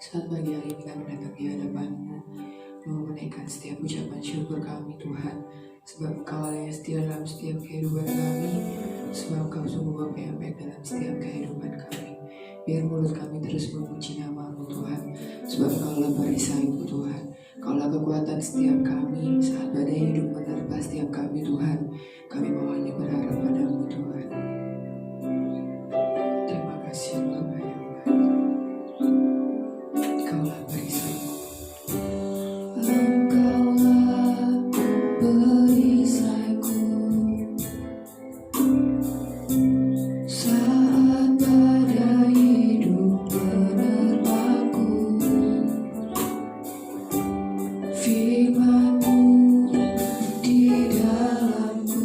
Saat pagi hari ini kami datang di hadapan-Mu, mau menaikkan setiap ucapan syukur kami Tuhan, sebab Engkau yang setia dalam setiap kehidupan kami, sebab Engkau sungguh Bapa yang baik dalam setiap kehidupan kami. Biar mulut kami terus memuji nama-Mu Tuhan, sebab Engkaulah perisaiku Tuhan. Engkaulah kekuatan setiap kami, saat badai hidup menerpa setiap kami Tuhan, kami mau hanya berharap pada-Mu Tuhan. Terima kasih Bapa yang baik, Engkaulah perisaiku. Engkaulah perisaiku saat badai hidup menerpaku. Firman-Mu di dalamku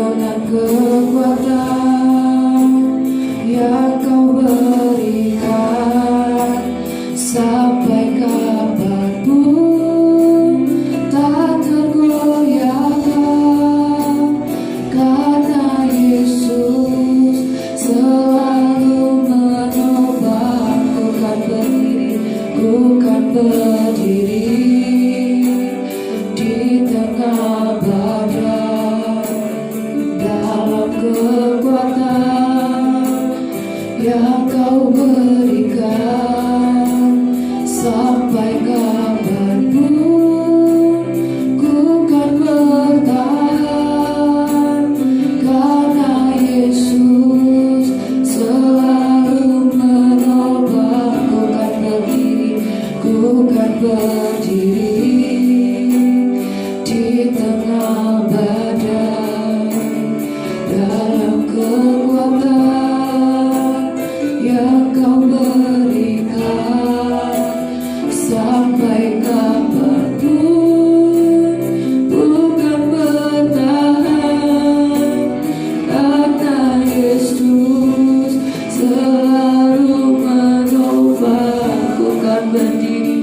dengan kekuatan yang Kau berikan, sampai kapanpun tak tergoyahkan, karena Yesus selalu menopang. Ku kan berdiri di tengah badai, dalam kekuatan yang Kau berikan, sampai kapanpun ku kan bertahan, karena Yesus selalu menopang. Ku kan berdiri di tengah badai, dalam kekuatan yang Kau berikan, sampai kapanpun bukan bertahan, karena Yesus selalu menopang. Ku kan berdiri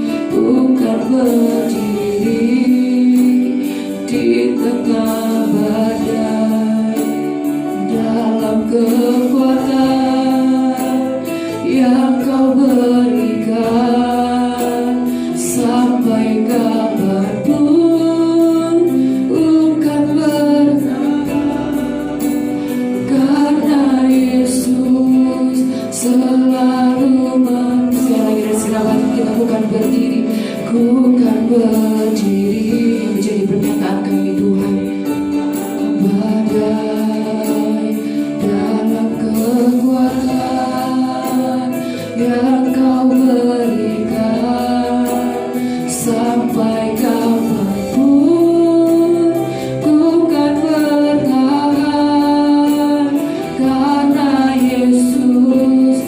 di tengah badai, dalam kekuatan yang Kau berikan, sampai kapanpun bukan bertahan, karena Yesus selalu menopang. Kita bukan berdiri, ku kan berdiri, menjadi perkataan kami Tuhan. Badai dalam kekuatan yang Kau berikan, sampai kapanpun ku kan bertahan, karena Yesus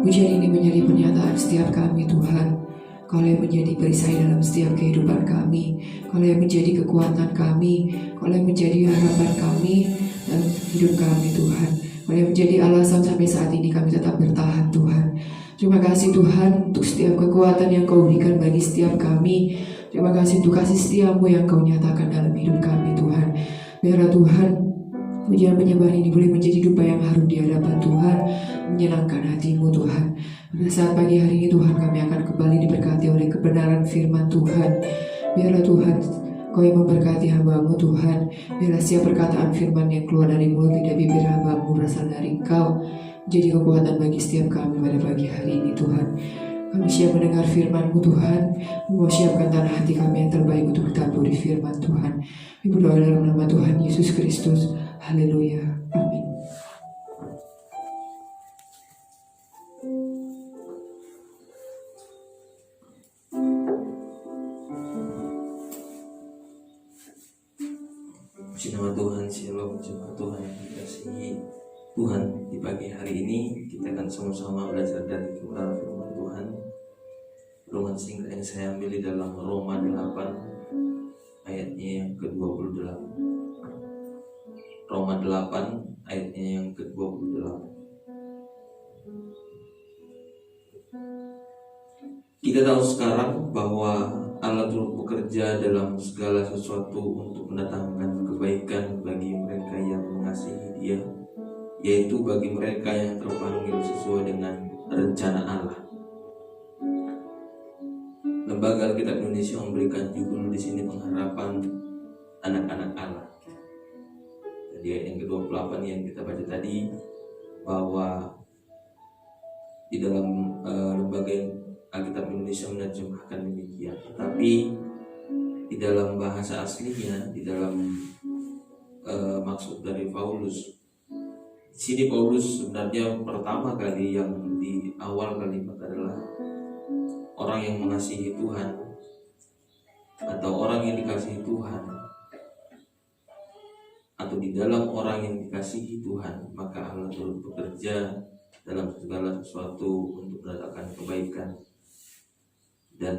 Pujian ini menjadi pernyataan setiap kami Tuhan. Kau yang menjadi perisai dalam setiap kehidupan kami, Kau yang menjadi kekuatan kami, Kau yang menjadi harapan kami dalam hidup kami Tuhan. Kau yang menjadi alasan sampai saat ini kami tetap bertahan Tuhan. Terima kasih Tuhan untuk setiap kekuatan yang Kau berikan bagi setiap kami. Terima kasih untuk kasih setiamu yang Kau nyatakan dalam hidup kami Tuhan. Biarlah Tuhan, pujian penyembahan ini boleh menjadi dupa yang harum di hadapan Tuhan, menyenangkan hatimu Tuhan. Pada saat pagi hari ini Tuhan, kami akan kembali diberkati oleh kebenaran firman Tuhan. Biarlah Tuhan, Kau yang memberkati hamba-Mu Tuhan. Biarlah setiap perkataan firman yang keluar dari mulut lidah bibir hamba-Mu berasal dari Kau, jadi kekuatan bagi setiap kami pada pagi hari ini Tuhan. Kami siap mendengar firman-Mu Tuhan. Mau siapkan tanah hati kami yang terbaik untuk ditaburi firman Tuhan. Kami berdoa dalam nama Tuhan Yesus Kristus. Haleluya. Amin. Puji nama Tuhan, Shalom, jemaat Tuhan yang dikasihi Tuhan. Di pagi hari ini kita akan sama-sama belajar dari kebenaran firman Tuhan. Renungan singkat yang saya ambil di dalam Roma 8 ayatnya yang ke-28. Roma 8 ayatnya yang ke-28. Kita tahu sekarang bahwa Allah turut bekerja dalam segala sesuatu untuk mendatangkan kebaikan bagi mereka yang mengasihi Dia, yaitu bagi mereka yang terpanggil sesuai dengan rencana Allah. Lembaga Alkitab Indonesia memberikan judul di sini pengharapan anak-anak Allah. Jadi ayat yang ke-28 yang kita baca tadi, bahwa di dalam lembaga Alkitab Indonesia menerjemahkan demikian, tetapi di dalam bahasa aslinya, di dalam maksud dari Paulus, di sini Paulus sebenarnya pertama kali yang di awal kalimat adalah orang yang mengasihi Tuhan atau orang yang dikasihi Tuhan, atau di dalam orang yang dikasihi Tuhan, maka Allah turut bekerja dalam segala sesuatu untuk mendatangkan kebaikan dan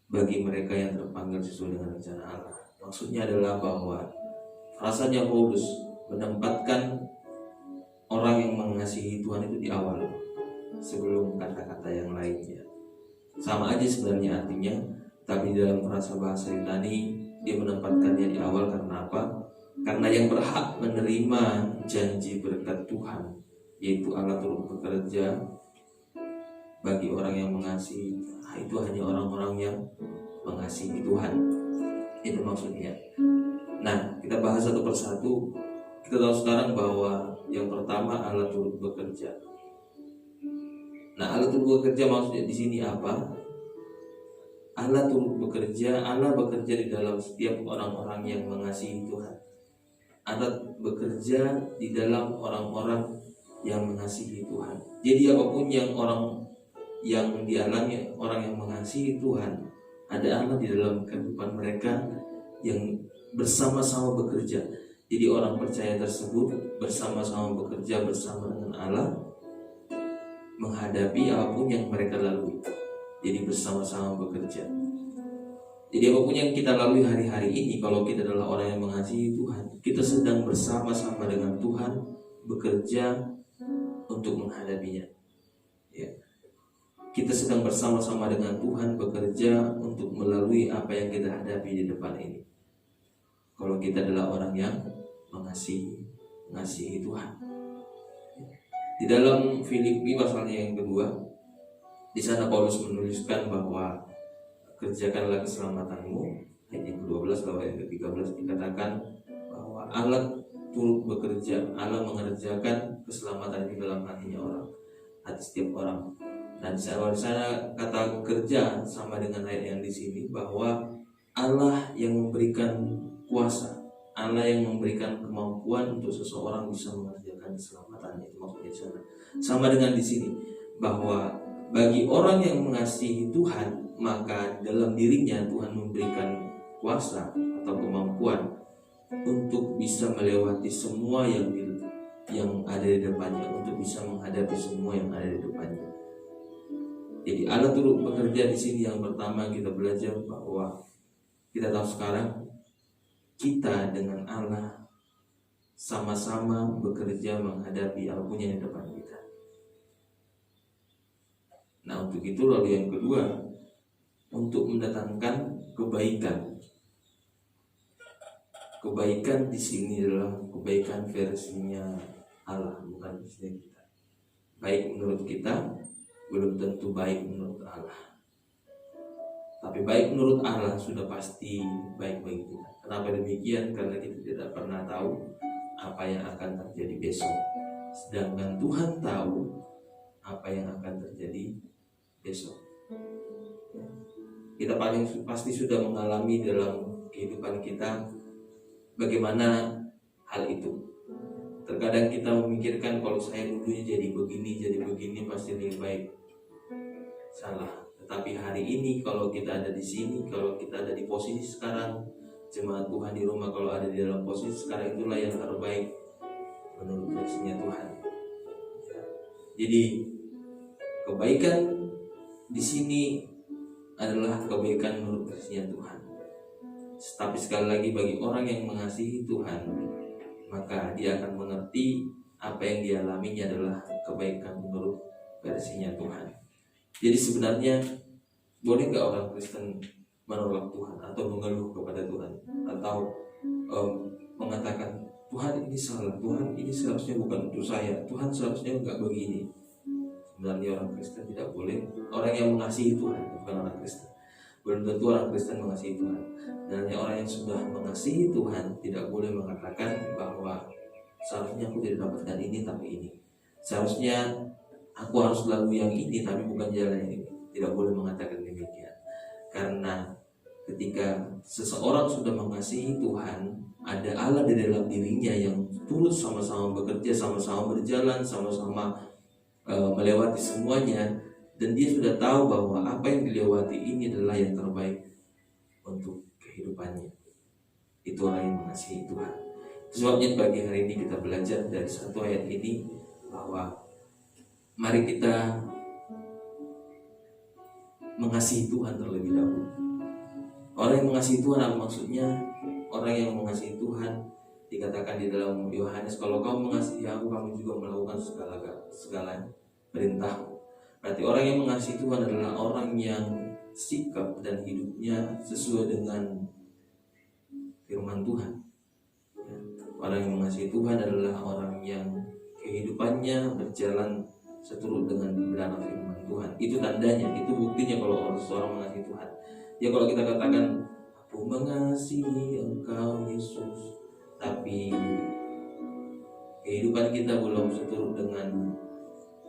bagi mereka yang terpanggil sesuai dengan rencana Allah. Maksudnya adalah bahwa rasanya Paulus menempatkan orang yang mengasihi Tuhan itu di awal, sebelum kata-kata yang lainnya. Sama aja sebenarnya artinya, tapi dalam frasa bahasa Yunani dia menempatkannya di awal. Karena apa? Karena yang berhak menerima janji berkat Tuhan, yaitu Allah turut bekerja bagi orang yang mengasihi, itu hanya orang-orang yang mengasihi Tuhan. Itu maksudnya. Nah, kita bahas satu persatu. Kita tahu sekarang bahwa yang pertama Allah turut bekerja. Nah, Allah turut bekerja maksudnya di sini apa? Allah turut bekerja, Allah bekerja di dalam setiap orang-orang yang mengasihi Tuhan. Allah bekerja di dalam orang-orang yang mengasihi Tuhan. Jadi apapun yang orang yang dialami orang yang mengasihi Tuhan, ada Allah di dalam kehidupan mereka yang bersama-sama bekerja. Jadi orang percaya tersebut bersama-sama bekerja bersama dengan Allah menghadapi apapun yang mereka lalui. Jadi bersama-sama bekerja. Jadi apapun yang kita lalui hari-hari ini, kalau kita adalah orang yang mengasihi Tuhan, kita sedang bersama-sama dengan Tuhan bekerja untuk menghadapinya. Ya. Kita sedang bersama-sama dengan Tuhan bekerja untuk melalui apa yang kita hadapi di depan ini. Kalau kita adalah orang yang mengasihi Tuhan. Di dalam Filipi pasalnya yang kedua, di sana Paulus menuliskan bahwa kerjakanlah keselamatanmu. Ayat yang ke-12 atau ayat ke-13 dikatakan bahwa Allah turut bekerja, Allah mengerjakan keselamatan di dalam hatinya orang, hati setiap orang. Dan di sana kata kerja sama dengan ayat yang di sini, bahwa Allah yang memberikan kuasa, Allah yang memberikan kemampuan untuk seseorang bisa mengerjakan keselamatannya. Itu maksudnya di sana. Sama dengan di sini, bahwa bagi orang yang mengasihi Tuhan, maka dalam dirinya Tuhan memberikan kuasa atau kemampuan untuk bisa melewati semua yang yang ada di depannya, untuk bisa menghadapi semua yang ada di depannya. Jadi Allah turut bekerja di sini. Yang pertama kita belajar bahwa kita tahu sekarang kita dengan Allah sama-sama bekerja menghadapi apapun yang di depan kita. Nah, untuk itu lalu yang kedua, untuk mendatangkan kebaikan. Kebaikan di sini adalah kebaikan versinya Allah, bukan versinya kita. Baik menurut kita belum tentu baik menurut Allah. Tapi baik menurut Allah sudah pasti baik bagi kita. Kenapa demikian? Karena kita tidak pernah tahu apa yang akan terjadi besok. Sedangkan Tuhan tahu apa yang akan terjadi besok. Kita paling pasti sudah mengalami dalam kehidupan kita bagaimana hal itu. Terkadang kita memikirkan kalau saya dulunya jadi begini pasti lebih baik. Salah. Tetapi hari ini kalau kita ada di sini, kalau kita ada di posisi sekarang, jemaat Tuhan di rumah kalau ada di dalam posisi sekarang, itulah yang terbaik menurut versinya Tuhan. Jadi kebaikan di sini adalah kebaikan menurut versinya Tuhan. Tapi sekali lagi, bagi orang yang mengasihi Tuhan, maka dia akan mengerti apa yang dialaminya adalah kebaikan menurut versinya Tuhan. Jadi sebenarnya boleh nggak orang Kristen menolak Tuhan atau mengeluh kepada Tuhan atau mengatakan Tuhan ini salah, Tuhan ini seharusnya bukan untuk saya, Tuhan seharusnya nggak begini? Sebenarnya orang Kristen tidak boleh, orang yang mengasihi Tuhan, bukan orang Kristen. Belum tentu orang Kristen mengasihi Tuhan. Dan orang yang sudah mengasihi Tuhan tidak boleh mengatakan bahwa seharusnya aku tidak dapatkan ini tapi ini, seharusnya aku harus lalu yang ini tapi bukan jalan yang ini. Tidak boleh mengatakan demikian. Karena ketika seseorang sudah mengasihi Tuhan, ada Allah di dalam dirinya yang turut sama-sama bekerja, sama-sama berjalan, sama-sama melewati semuanya. Dan dia sudah tahu bahwa apa yang dilewati ini adalah yang terbaik untuk kehidupannya. Itu orang yang mengasihi Tuhan. Sebabnya pagi hari ini kita belajar dari satu ayat ini bahwa mari kita mengasihi Tuhan terlebih dahulu. Orang yang mengasihi Tuhan apa maksudnya? Orang yang mengasihi Tuhan dikatakan di dalam Yohanes, kalau kamu mengasihi aku, kamu juga melakukan segala perintahku. Berarti orang yang mengasihi Tuhan adalah orang yang sikap dan hidupnya sesuai dengan firman Tuhan. Orang yang mengasihi Tuhan adalah orang yang kehidupannya berjalan seturut dengan kebenaran firman Tuhan. Itu tandanya, itu buktinya kalau seseorang mengasihi Tuhan. Ya kalau kita katakan aku mengasihi Engkau Yesus, tapi kehidupan kita belum seturut dengan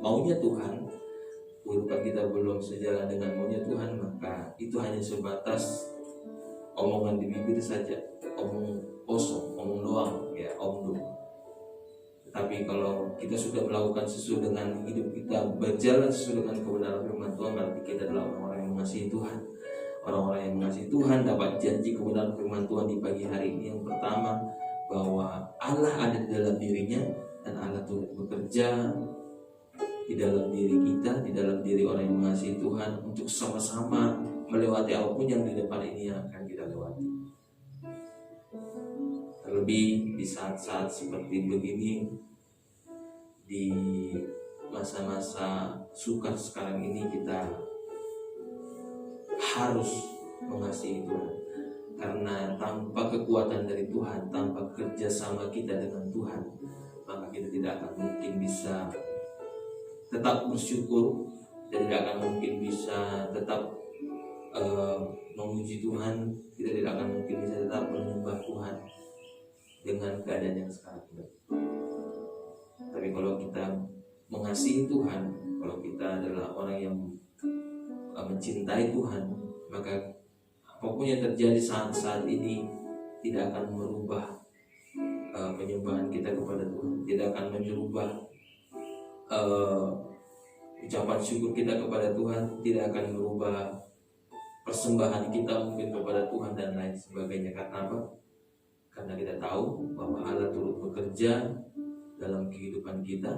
maunya Tuhan, kehidupan kita belum sejalan dengan maunya Tuhan, maka itu hanya sebatas omongan di bibir saja, omong kosong, omong doang, ya omdo. Tapi kalau kita sudah melakukan sesuai dengan hidup kita, berjalan sesuai dengan kebenaran firman Tuhan, berarti kita adalah orang-orang yang mengasihi Tuhan. Orang-orang yang mengasihi Tuhan dapat janji kebenaran firman Tuhan di pagi hari ini. Yang pertama, bahwa Allah ada di dalam dirinya dan Allah turut bekerja di dalam diri kita, di dalam diri orang yang mengasihi Tuhan, untuk sama-sama melewati apapun yang di depan ini yang akan kita lewati. Terlebih di saat-saat seperti begini, di masa-masa sukar sekarang ini, kita harus mengasihi Tuhan. Karena tanpa kekuatan dari Tuhan, tanpa kerjasama kita dengan Tuhan, maka kita tidak akan mungkin bisa tetap bersyukur, dan tidak akan mungkin bisa tetap memuji Tuhan. Kita tidak akan mungkin bisa tetap menyembah Tuhan dengan keadaan yang sekarang ini. Tapi kalau kita mengasihi Tuhan, kalau kita adalah orang yang mencintai Tuhan, maka apapun yang terjadi saat ini tidak akan merubah penyembahan kita kepada Tuhan, tidak akan merubah ucapan syukur kita kepada Tuhan, tidak akan merubah persembahan kita mungkin kepada Tuhan dan lain sebagainya. Karena apa? Karena kita tahu bahwa Allah turut bekerja dalam kehidupan kita,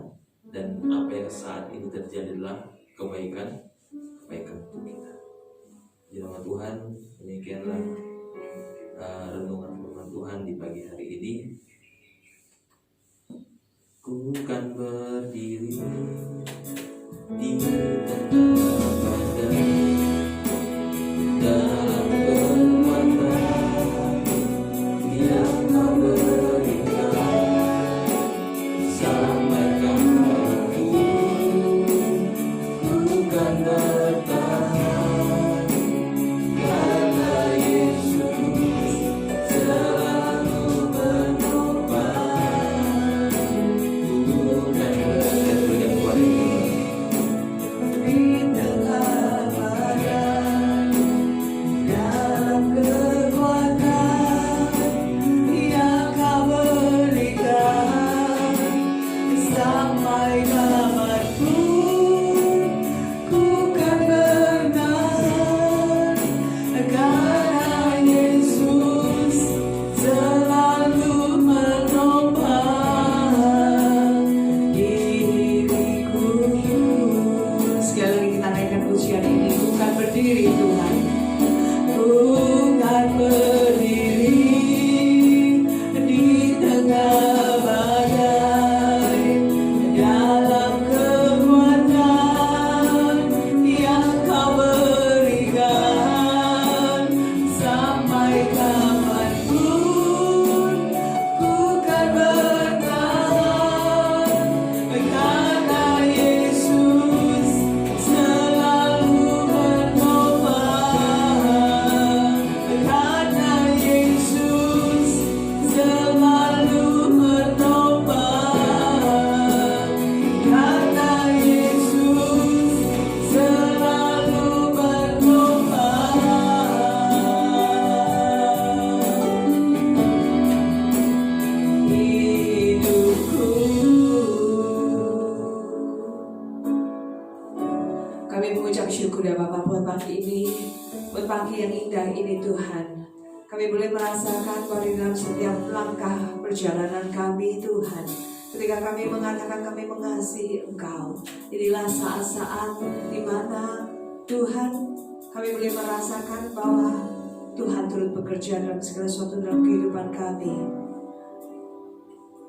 dan apa yang saat ini terjadi adalah kebaikan untuk kita. Firman Tuhan, demikianlah renungan firman Tuhan di pagi hari ini. Ku kan berdiri di tengah badai dalam kekuatan yang Kau berikan, sampai kapanpun ku kan bertahan, karena Yesus selalu menopang. Ku kan bertahan di tengah badai dalam kekuatan yang Kau berikan, sampai kapanpun ku kan bertahan, karena Yesus selalu menopang diriku. Sekali lagi kita naikkan pujian ini. Ku kan berdiri Tuhan, ku kan berdiri di tengah badai dalam kekuatan yang Kau berikan, sampai kapanpun ku kan bertahan, karena Yesus selalu menopang, karena Yesus selalu menopang, karena Yesus selalu menopang hidupku. Kami mengucap syukur ya Bapak buat pagi ini, buat pagi yang indah ini Tuhan. Kami boleh merasakan bahwa di dalam setiap langkah perjalanan kami Tuhan, ketika kami mengatakan kami mengasihi Engkau, inilah saat-saat di mana Tuhan kami boleh merasakan bahwa Tuhan turut bekerja dalam segala sesuatu dalam kehidupan kami.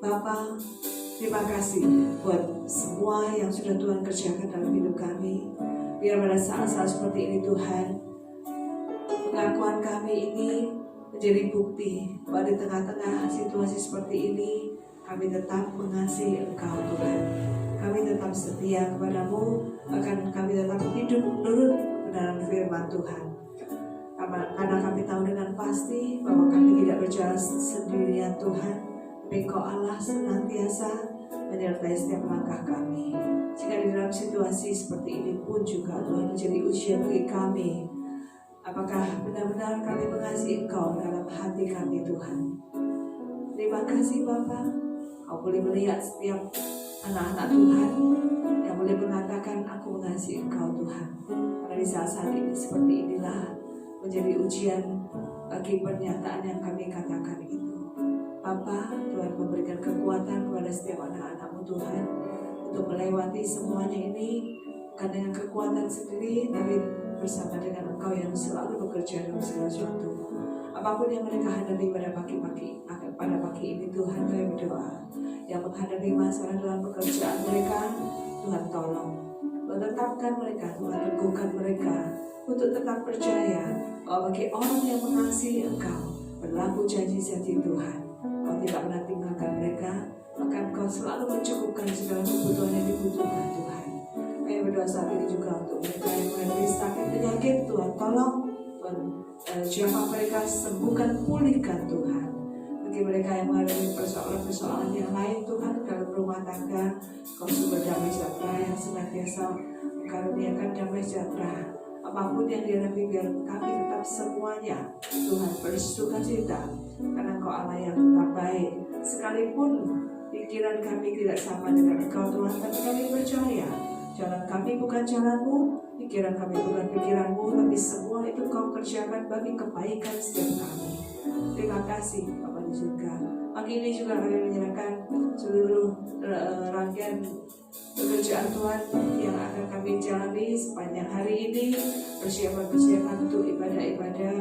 Bapa, terima kasih buat semua yang sudah Tuhan kerjakan dalam hidup kami. Biar pada saat-saat seperti ini Tuhan, pengakuan kami ini menjadi bukti bahwa di tengah-tengah situasi seperti ini kami tetap mengasihi Engkau Tuhan. Kami tetap setia kepadamu, bahkan kami tetap hidup menurut kebenaran firman Tuhan. Karena kami tahu dengan pasti bahwa kami tidak berjalan sendirian Tuhan, tapi Engkau Allah senantiasa menyertai setiap langkah kami. Jika di dalam situasi seperti ini pun juga Tuhan menjadi ujian bagi kami, apakah benar-benar kami mengasihi Engkau dalam hati kami Tuhan. Terima kasih Bapa, Kau boleh melihat setiap anak-anak Tuhan yang boleh mengatakan aku mengasihi Engkau Tuhan. Karena di saat-saat ini seperti inilah menjadi ujian bagi pernyataan yang kami katakan itu. Bapa, Tuhan memberikan kekuatan kepada setiap anak-anak-Mu Tuhan untuk melewati semuanya ini, bukan dengan kekuatan sendiri, tapi bersama dengan Engkau yang selalu bekerja dalam segala sesuatu. Apapun yang mereka hadapi pada pagi ini Tuhan, kami berdoa yang menghadapi masalah dalam pekerjaan mereka, Tuhan tolong, Tuhan tetapkan mereka, Tuhan teguhkan mereka untuk tetap percaya bahwa bagi orang yang mengasihi Engkau berlaku janji-janji Tuhan. Kau tidak pernah tinggalkan mereka, bahkan Kau selalu mencukupkan segala kebutuhan yang dibutuhkan Tuhan. Kami berdoa saat ini juga untuk mereka yang mengalami sakit penyakit, Tuhan tolong, Tuhan jamah mereka, sembuhkan, pulihkan Tuhan. Bagi mereka yang mengalami persoalan-persoalan yang lain Tuhan dalam rumah tangga, Kau sumber damai sejahtera yang senantiasa mengaruniakan damai sejahtera. Apapun yang dihadapi biar kami tetap semuanya Tuhan bersuka cita, karena Engkau Allah yang tetap baik. Sekalipun pikiran kami tidak sama dengan Engkau Tuhan, tapi kami percaya jalan kami bukan jalan-Mu, pikiran kami bukan pikiran-Mu, tapi semua itu Kau kerjakan bagi kebaikan setiap kami. Terima kasih Bapa di surga. Pagi ini juga kami menyerahkan seluruh rangkaian pekerjaan Tuhan yang akan kami jalani sepanjang hari ini, persiapan untuk ibadah-ibadah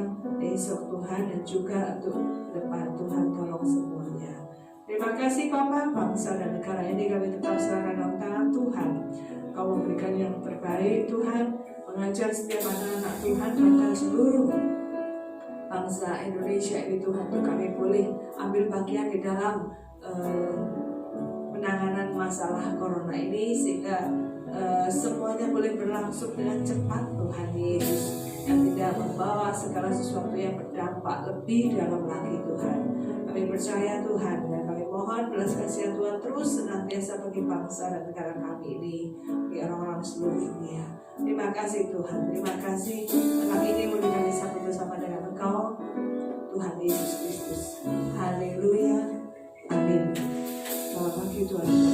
esok Tuhan, dan juga untuk depan. Tuhan tolong semuanya. Terima kasih Bapa, bangsa dan negara ini kami tetap serahkan dalam tangan Tuhan. Kau memberikan yang terbaik Tuhan, mengajar setiap anak-anak Tuhan, bahkan seluruh bangsa Indonesia ini Tuhan, untuk kami boleh ambil bagian di dalam penanganan masalah corona ini, sehingga semuanya boleh berlangsung dengan cepat Tuhan Yesus, yang tidak membawa segala sesuatu yang berdampak lebih dalam lagi Tuhan. Kami percaya Tuhan, dan kami mohon belas kasihan Tuhan terus senantiasa bagi bangsa dan negara kami ini, bagi orang-orang seluruh dunia. Terima kasih Tuhan, terima kasih kami ini boleh kami satu bersama dengan Engkau Tuhan Yesus Kristus. Haleluya, amin. Selamat pagi Tuhan.